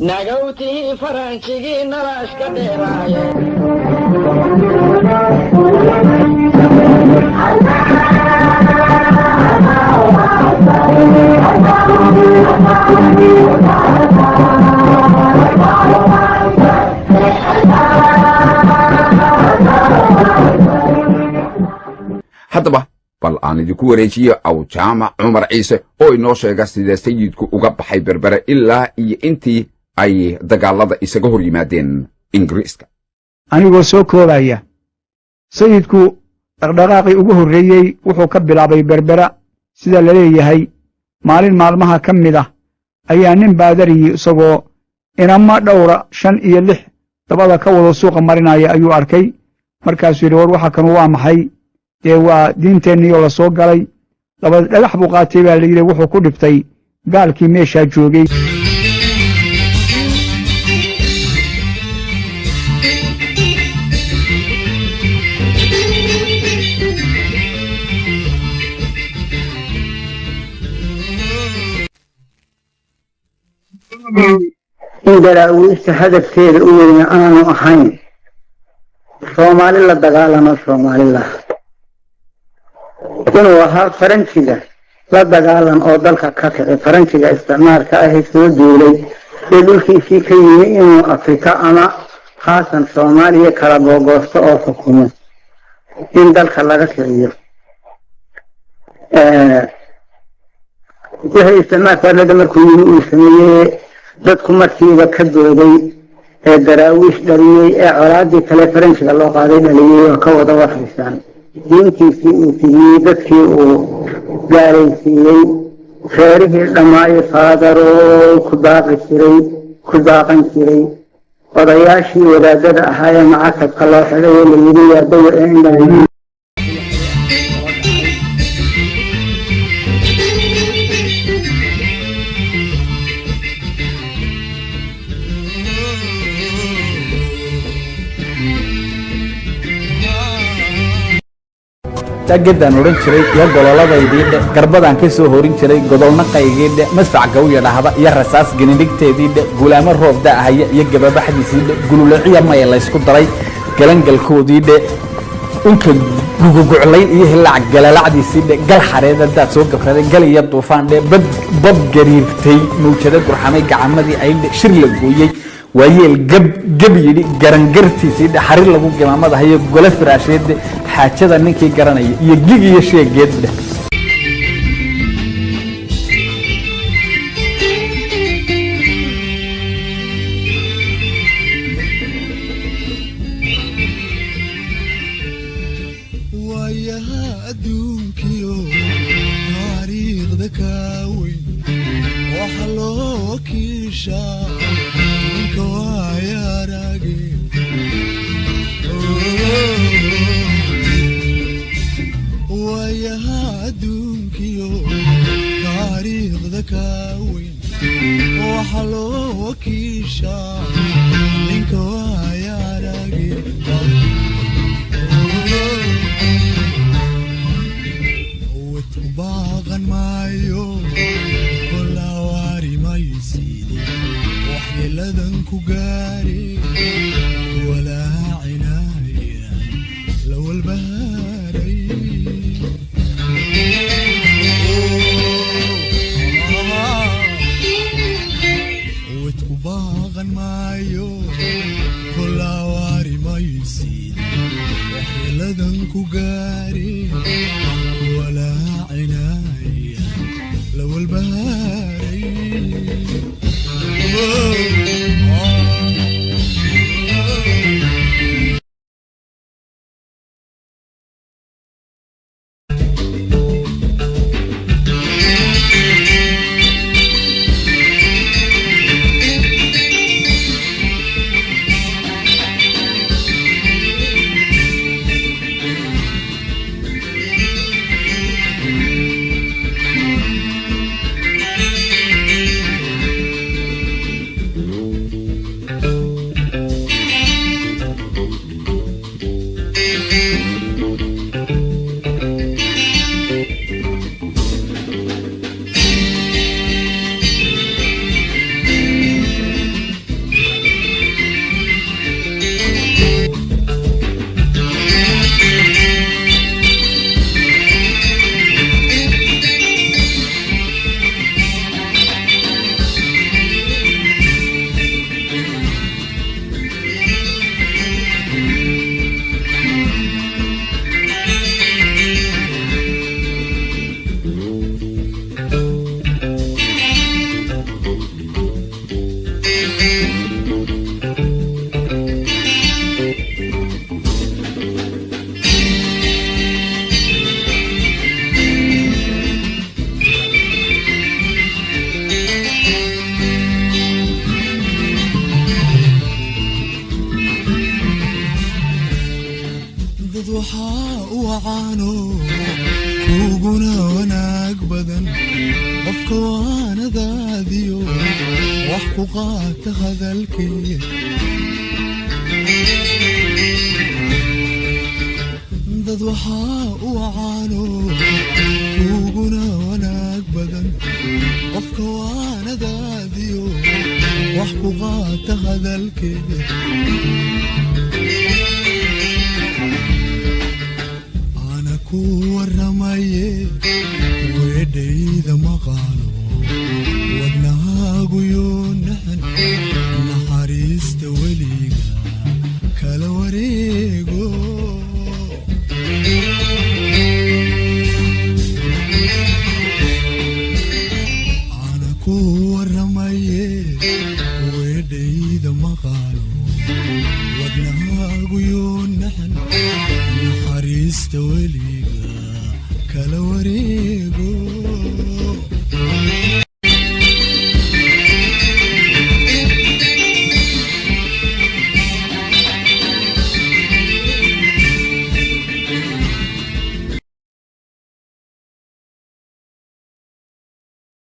نجوتي فرنسي نراش كدراية haddaba bal aan idinku wareejiyo aw jaamac cumar ciise oo inoo sheega sida sayidku uga baxay berbere ilaa iyo intii ay dagaalada isaga hor yimaadeen ingiriiska anigoo soo koobaya sayidku dhaqdhaqaaqii ugu horreeyey wuxuu ka bilaabay berbera sida la leeyahay maalin maalmaha ka mid ah ayaa nin baadariyi isagoo inama dhowra 5 iyo 6 dabada ka wada suuqa marinaya ayuu arkay markaasuu yidhi war waxa kanu waa maxay dee waa diinteennii oo la soo galay dabad dhagax buu qaatay baa la yidhi wuxuu ku dhibtay gaalkii meeshaa joogay in daraawiista hadafkeeda u weyna aanu ahayn soomaali la dagaalamo soomaalila inuu ahaa faranjiga la dagaalan oo dalka ka kici faranjiga isticmaalka ahi soo duulay ee dhulkiisii ka yimi inuu afrika ama khaasan soomaaliya kala boogoosto oo xukumo in dalka laga kiciyo wixii isticmaalka arlada markuu yimi uu sameeyey dadku markiiba ka dooday ee daraawiish dhaliyey ee colaadii kale faranjiga loo qaaday dhaliyey oo ka wada warhaysaan diintiisii uu tigiyey dadkii uu gaalaysiiyey reerihii dhammaayo faadaroo ku daaqan jiray odayaashii wadaadada ahaa ee macasabka loo xidhay ee la yidhi waa dawr ee indhaha geddaan odhan jiray iyo gololadaydii garbadaan ka soo horin jiray godolna qaygiidhe masfac gawya dhahda iyo rasaas genidhigteediidhe gulaamo roob da'ahaya iyo gababaxdiisiidhe gululaciya maya laysku daray galangalkoodiidhe unka guguguclayn iyo hilaac galalacdiisiidhe gal xareed haddaad soo gabraday gal iyo duufaandhe bad gariirtay mawjada gurxamay gacamadii aydhe shir la gooyey waayeel gab yidhi garangartiisiidhe xarir lagu gimaamadahayo gole firaasheedde xaajada ninkii garanaya iyo gig iyo sheegeedde waayaha adduunkiyo taariikhda kaaweyn waxa loo kiishaa ninka waayarage waayaha adduunkiyo taariikhda kaaweyn waxa loo kiishaa ninka waayarage wadku baaqan maayo kolawaari maysiide waxyeeladan ku gaari walaa cinaaya la walbahaaray wadku baaqan maayo kolawaari maysiide waxyeeladan ku gaari walaa cinaaya la walbahaaray dad waxaa u wacaano kuguna wanaag badan qofka waanadaadiyo wax ku qaata hadalkee dad waxaa u wacaano kuguna wanaag badan qofka waanadaadiyo wax ku qaata hadalkee ana ku waramaye weedhayda maqaalo wadnahaagu yoonahan naxariista weliga kala wareego ana ku waramaye weedhayda maqaalo wadnahaagu yoonahan naxariista weliga kala wareego